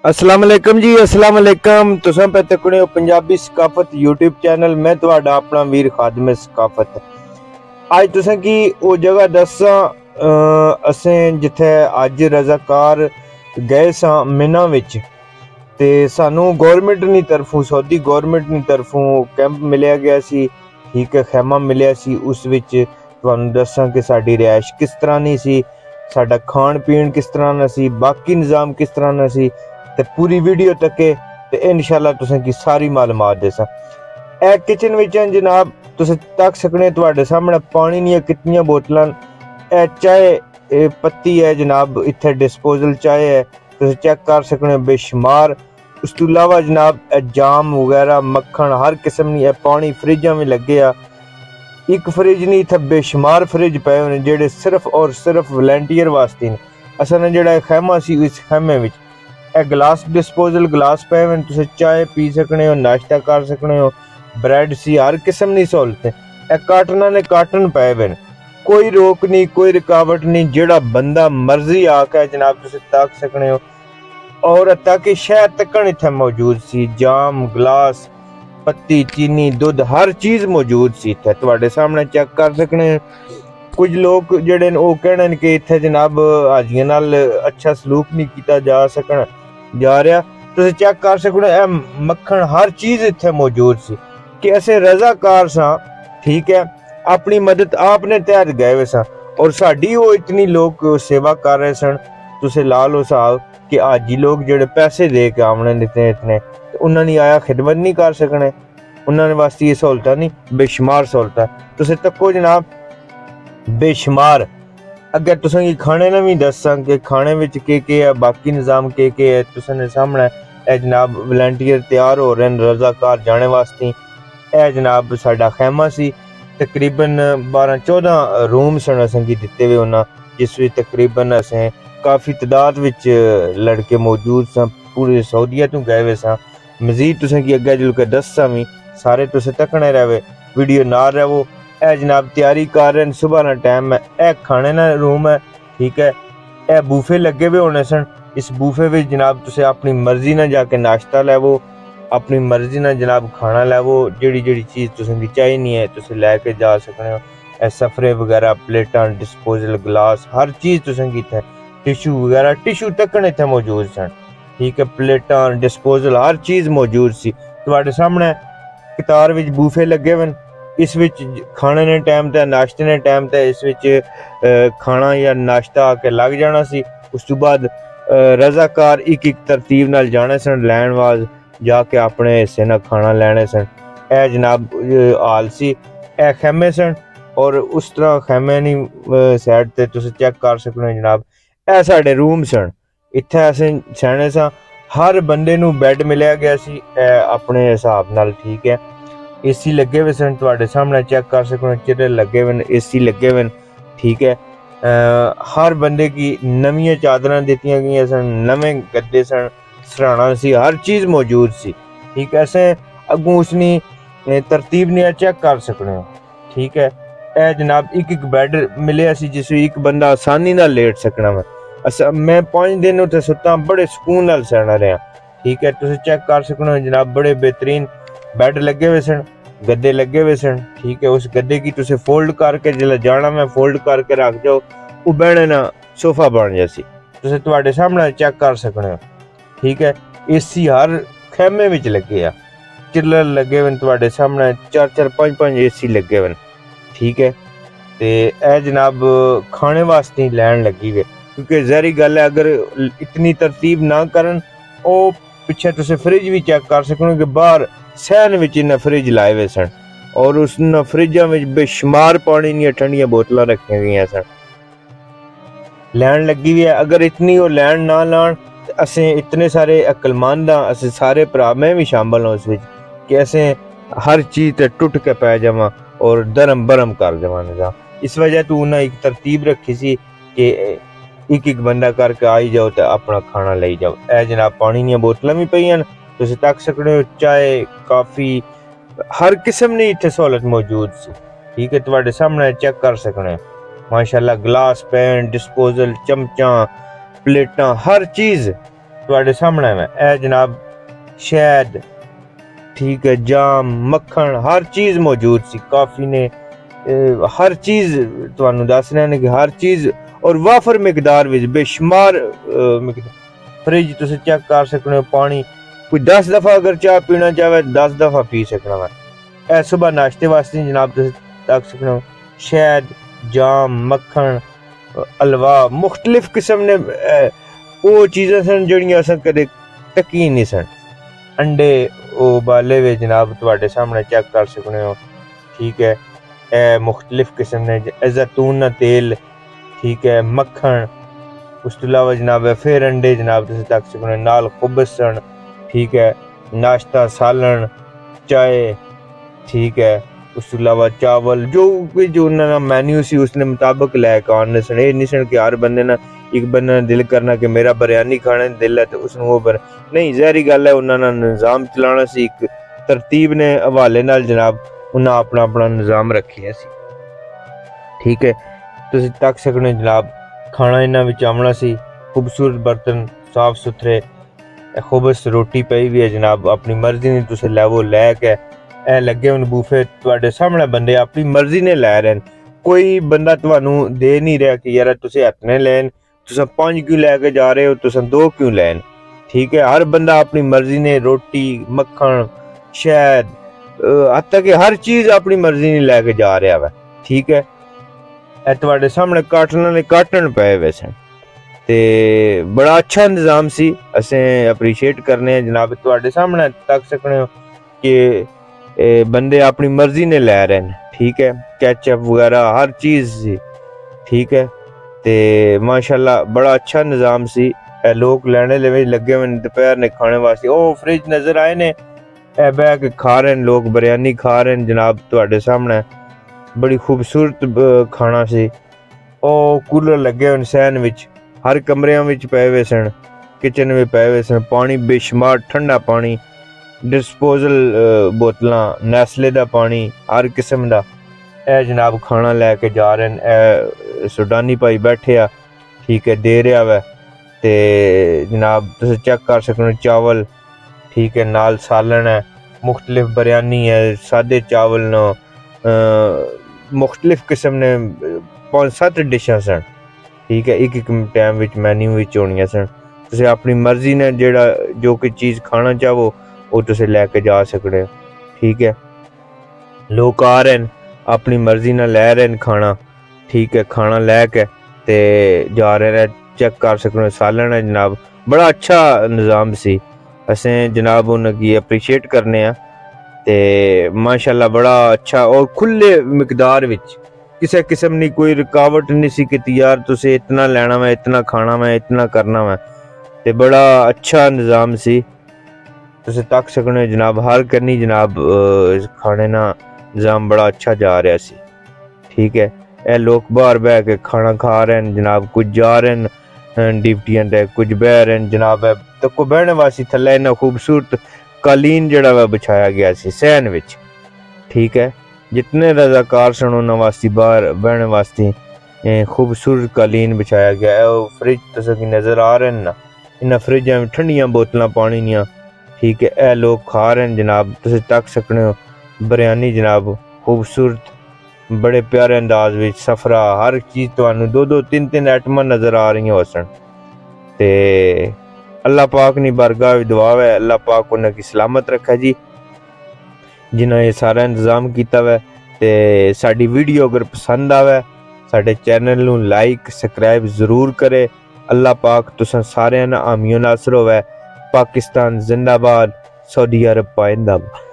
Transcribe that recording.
अस्सलाम वालेकुम जी, अस्सलाम वालेकुम। तुसां पे तकने हो पंजाबी सकाफत यूट्यूब चैनल। मैं तुहाडा अपना वीर खादिम सकाफत। आज तुसां की वो जगह दस्सां असें जिथे अज रजाकार गए सां मिना विच ते सानू गौरमेंट दी तरफों सऊदी गौरमेंट दी तरफों कैंप मिलिया गया सी। ठीक है, खैमा मिलिया सी। उस विच तुहानू दस्सां कि साडी रिहाइश किस तरह दी सी, साडा खाण पीण किस तरह दा सी, बाकी निज़ाम किस तरह दा सी। ते पूरी वीडियो तके ते इंशाल्लाह तुसें की सारी मालूमात देसां। ए किचन विच जनाब तुसें तक सकने तुहाडे सामने पानी दियां कितनियां बोतलां। ए चाय पत्ती है जनाब, इत्थे डिस्पोजल चाय है, तुसें चेक कर सकने बेशुमार। उस तो इलावा जनाब जाम वगैरह मक्खन हर किस्म दी पानी फ्रिजां भी लगे आ। एक फ्रिज नहीं इत्थे बेशुमार फ्रिज पे होने जेडे सिर्फ और सिर्फ वॉलंटियर वास्ते ने। असल जेड़ा खैमा सी इस खैमे विच ए गिलास डिस्पोजल गिलास पे हुए, तुसें चाय पी सकने हो, नाश्ता कर सकने हो, ब्रेड सी हर किस्म की सहूलतें। ए कार्टना ने कार्टन पे हुए, कोई रोक नहीं, कोई रुकावट नहीं। जेड़ा बंदा मर्जी आके जनाब तुसें तक सकने हो। और ताकि शहद तकन इत्थे मौजूद सी, जाम गिलास पत्ती चीनी दूध हर चीज़ मौजूद सी। इत्थे तुहाडे सामने चेक कर सकने। कुछ लोग जेडे वो कहने कि इत्थे जनाब हाजियां नाल अच्छा सलूक नहीं किया जा रहा। तुसीं चेक कर सकते हो मक्खन हर चीज़ इत्थे मौजूद सी कि असें रजाकार सां। ठीक है, अपनी मदद आपने तहत गए हुए सां और साडी वो इतनी लोग सेवा कर रहे सन। तुसीं ला लो साहब कि हाजी लोग जेडे पैसे दे के आमने दिते इतने उन्होंने आया खिदमत नहीं कर सकने, उन्होंने वास्ते ये सहूलत नहीं, बेशुमार सहूलत। तुसीं तको जनाब बेशुमार। अगर तुसें की खाने ने भी दस्सां कि खाने विच के है, बाकी निज़ाम के है। तुसें सामने ए जनाब वॉलंटियर तैयार हो रहे हैं रजाकार जाने वास्ते। ए जनाब साडा खैमा सी, तकरीबन 12-14 रूम सन असें की दिते हुए उन्हां, जिस विच तकरीबन असें काफ़ी तादाद विच लड़के मौजूद सन, पूरे सऊदीया तो गए हुए सन। मजीद तुसें की अग्गे जुल के दस्सां भी, सारे तुसें तकने रहे, वीडियो ना रहो। ए जनाब तैयारी कर रहे हैं, सुबह ना टाइम है। ए खाने ना रूम है। ठीक है, ए बूफे लगे हुए होने सन। इस बूफे में जनाब तुसें अपनी मर्जी ना जाके नाश्ता लैवो, अपनी मर्जी ना जनाब खाना लैवो। जेड़ी जेड़ी चीज़ तुसें चाहिए है तुसें लैके जा सकते हो। ए सफरे वगैरह प्लेटां डिस्पोजल गिलास हर चीज़ तुसें इत्थे टिशू वगैरह टिशू तकन इत्थे मौजूद सन। ठीक है, प्लेटां डिस्पोजल हर चीज़ मौजूद सी। तुहाडे सामने कतार विच बूफे लगे हुए। इस विच खाने ने टाइम ते नाश्ते ने टाइम ते इस विच खाना या नाश्ता आके लग जाना सी। उस तो बाद रजाकार एक एक तरतीब नाल जाने सन, लैन वाज जाके अपने हिस्से ना खाना लैने सन। ए जनाब हाल सी, ए खैमे सन और उस तरह खैमे नी साइड ते तुसीं चेक कर सकते हो जनाब ए साडे रूम सन। इत्थे असें सैने सां, हर बंदे नू बैड मिलिया गया सी अपने हिसाब नाल। ठीक है, एसी लगे हुए सन, तुहाडे सामने चेक कर सकते, चिरे लगे हुए, एसी लगे हुए। ठीक है, हर बंदे की नवी चादरां दित्तियां गई सन, नवे गद्दे सन, सराहना सी, हर चीज़ मौजूद सी। ठीक है, असें अगों उसनी तरतीब ने चेक कर सकते हो। ठीक है, ए जनाब एक एक बैड मिले सी जिस एक बंदा आसानी नाल लेट सकना वा। मैं 5 दिन उत्थे सुत्ता, बड़े सुकून नाल सैना रहा। ठीक है, तुसीं चेक कर सकते हो जनाब बड़े बेहतरीन बैड लगे हुए सन, गद्दे लगे हुए सन। ठीक है, उस गद्दे की तुसें फोल्ड करके जिला जाना मैं फोल्ड करके रख जाओ, वो बहने ना सोफा बन जासी। तुसें तुहाडे सामने चेक कर सकते हो। ठीक है, एसी हर खैमे विच लगे आ, चिल्लर लगे हुए तुहाडे सामने 4-4 5-5 एसी लगे हुए। ठीक है, ते ए जनाब खाने वास्ते ही लैन लगी हुई, क्योंकि जहरी गल है अगर इतनी तरतीब ना करन। ओ पिछे तुसें फ्रिज भी चेक कर सकते हो कि बाहर सहन विच इन्हें फ्रिज लाए हुए सन और उस फ्रिजा में बेशुमार पानी दी ठंडियां बोतलां रखी गई सन। लैन लगी हुई है। अगर इतनी वो लैन ना लान तो असें इतने सारे अक्लमंद हाँ, असें सारे भरा मैं भी शामिल हूँ उस विच कि असें हर चीज़ ते टुट के पै जावां और धर्म भरम कर देवां। इस वजह तो उन्हें एक तरतीब रखी सी कि एक एक बंदा करके आई जाओ तो अपना खाना ले जाओ। ए जनाब पानी दी बोतलां भी पईयां, तुसीं तक सकते हो, चाय काफ़ी हर किस्म की इत्थे सहूलत मौजूद सी। ठीक है, तुहाडे सामने चेक कर सकते माशाल्लाह गिलास पैन डिस्पोजल चमचा प्लेटां हर चीज़ तुहाडे सामने है। ए जनाब शहद, ठीक है, जाम, मक्खन, हर चीज़ मौजूद सी। काफ़ी ने हर चीज़ तुहानू दस रहे हैं कि हर चीज़ और वाफर मिकदार विच बेशुमार फ्रिज तुसीं चेक कर सकते हो। पानी कोई 10 दफ़ा अगर चाह पीना चाहे 10 दफ़ा पी सकना वा। ए सुबह नाश्ते वास्ते जनाब तुसीं तक सकते हो। शहद, जाम, मक्खन, हलवा, मुख्तलिफ किस्म ने वो चीज़ां सन जिहड़ियां असां कदे तकी नहीं सन। अंडे उबाले हुए जनाब तुहाडे सामने चेक कर सकते हो, ठीक है। ए मुख्तलिफ किस्म ने जैतून का तेल, ठीक है, मक्खन, उस तो अलावा जनाब फिर अंडे जनाब तुसीं तक सकते हो, नाल खुबस सन, ठीक है, नाश्ता, सालन, चाय, ठीक है, उस तो अलावा चावल, जो भी जो उन्होंने मैन्यू सी उसने मुताबिक लैके आने सन। ये नहीं सन कि हर बंदे ना एक बंदा दिल करना कि मेरा बिरयानी खाने दिल है तो उसने वो नहीं, जहरी गल है। उन्होंने निज़ाम चलाना सी, एक तरतीब ने हवाले नाल जनाब उन्हें अपना अपना निज़ाम रखिया सी, ठीक है। तुसीं तक सकते जनाब खाना इन्हां विच आमना सी, खूबसूरत बर्तन, साफ सुथरे, खुबस रोटी पई हुई है जनाब, अपनी मर्जी ने तुसीं लैवो लैके ए लगे हुन बूफे तुहाडे सामने बंदे अपनी मर्जी ने लै रहे हैं। कोई बंदा तुहानू दे नहीं रहा कि यार तुसीं हत्थने लैन, तुसीं 5 क्यों लैके जा रहे हो, तुसीं 2 क्यों लैन, ठीक है। हर बंदा अपनी मर्जी ने रोटी, मक्खन, शहद, हत्ता कि हर चीज़ अपनी मर्जी ने लैके जा रहा है, ठीक है। ए तुहाडे सामने काटन ने काटन पे हुए सन ते बड़ा अच्छा निज़ाम सी। असें अप्रीशिएट करने जनाब तुहाडे सामने तक सकते हो कि बंदे अपनी मर्जी ने लै रहे हैं, ठीक है। कैचअप वगैरह हर चीज़ सी, ठीक है। ते माशाल्लाह बड़ा अच्छा निज़ाम सी। लोग लैने लगे हुए दोपहर ने खाने वास्ते। ओ फ्रिज नज़र आए ने, ए बह के खा रहे हैं लोग, बिरयानी खा रहे हैं जनाब तुहाडे सामने, बड़ी खूबसूरत खाना सी। ओ कूलर लगे हुए सैन विच, हर कमरियां विच पे हुए सन, किचन में पे हुए सन। पानी बेशुमार ठंडा पानी, डिस्पोजल बोतलां, नैसले का पानी, हर किस्म का। ए जनाब खाना लैके जा रहे हैं। सुडानी भाई बैठे आ, ठीक है, दे रहा वै ते जनाब तुसीं चेक कर सकते हो। चावल, ठीक है, नाल सालन है, मुख्तलिफ बिरयानी है, सादे चावल न, मुख्तलिफ किस्म ने 5-7 डिशां सन, ठीक है। एक टाइम विच मैन्यू विच होनियां सन। तुसीं अपनी मर्जी ने जेड़ा जो कोई चीज़ खाना चाहो वो तुसीं लैके जा सकते हो, ठीक है। लोग आ रहे हैं अपनी मर्जी ना लै रहे हैं खाना, ठीक है, खाना लैके ते जा रहे हैं। चेक कर सकते हो सालन है जनाब, बड़ा अच्छा निज़ाम सी। असें जनाब उनकी अप्रीशिएट करने आ ते माशाल्लाह बड़ा अच्छा और खुले मिकदार विच, किसी किस्म की कोई रुकावट नहीं सी कि यार तुसीं इतना लैना वा, इतना खाना वा, इतना करना वा, ते बड़ा अच्छा निज़ाम सी। तुसीं तक सकते हो जनाब हर करनी जनाब खाने ना निज़ाम बड़ा अच्छा जा रहा सी, ठीक है। ए लोग बाहर बह के खाना खा रहे हैं जनाब, कुछ जा रहे हैं डिप्टियां ते, कुछ बह रहे हैं जनाब। तको बहने वास्ते थल्ले इन्ना खूबसूरत कालीन जड़ा वा बिछाया गया सी सैन विच, ठीक है। जितने रजाकार सन उन्हां वास्ते बाहर बहने वास्ते खूबसूरत कालीन बिछाया गया है। वो फ्रिज तुसीं नज़र आ रहे हैं ना, इन्हां फ्रिजां में ठंडियां बोतलां पानी दियां, ठीक है। ए लोग खा रहे हैं जनाब, तुसीं तक सकते हो बिरयानी जनाब, खूबसूरत बड़े प्यारे अंदाज में सफरा, हर चीज़ तुहानू 2-2 3-3 आइटमां नज़र आ रही होसन। ते अल्लाह पाक नी बारगाह दुआ है अल्लाह पाक उन्हें सलामत रखा जी, जिन्हें ये सारा इंतजाम किया वै। ते साडी वीडियो अगर पसंद आवे साडे चैनल नू लाइक सबसक्राइब जरूर करे। अल्लाह पाक तुसां सारियां दा आमीन नासर होवे। पाकिस्तान जिंदाबाद, सऊदी अरब पाइंदाबाद।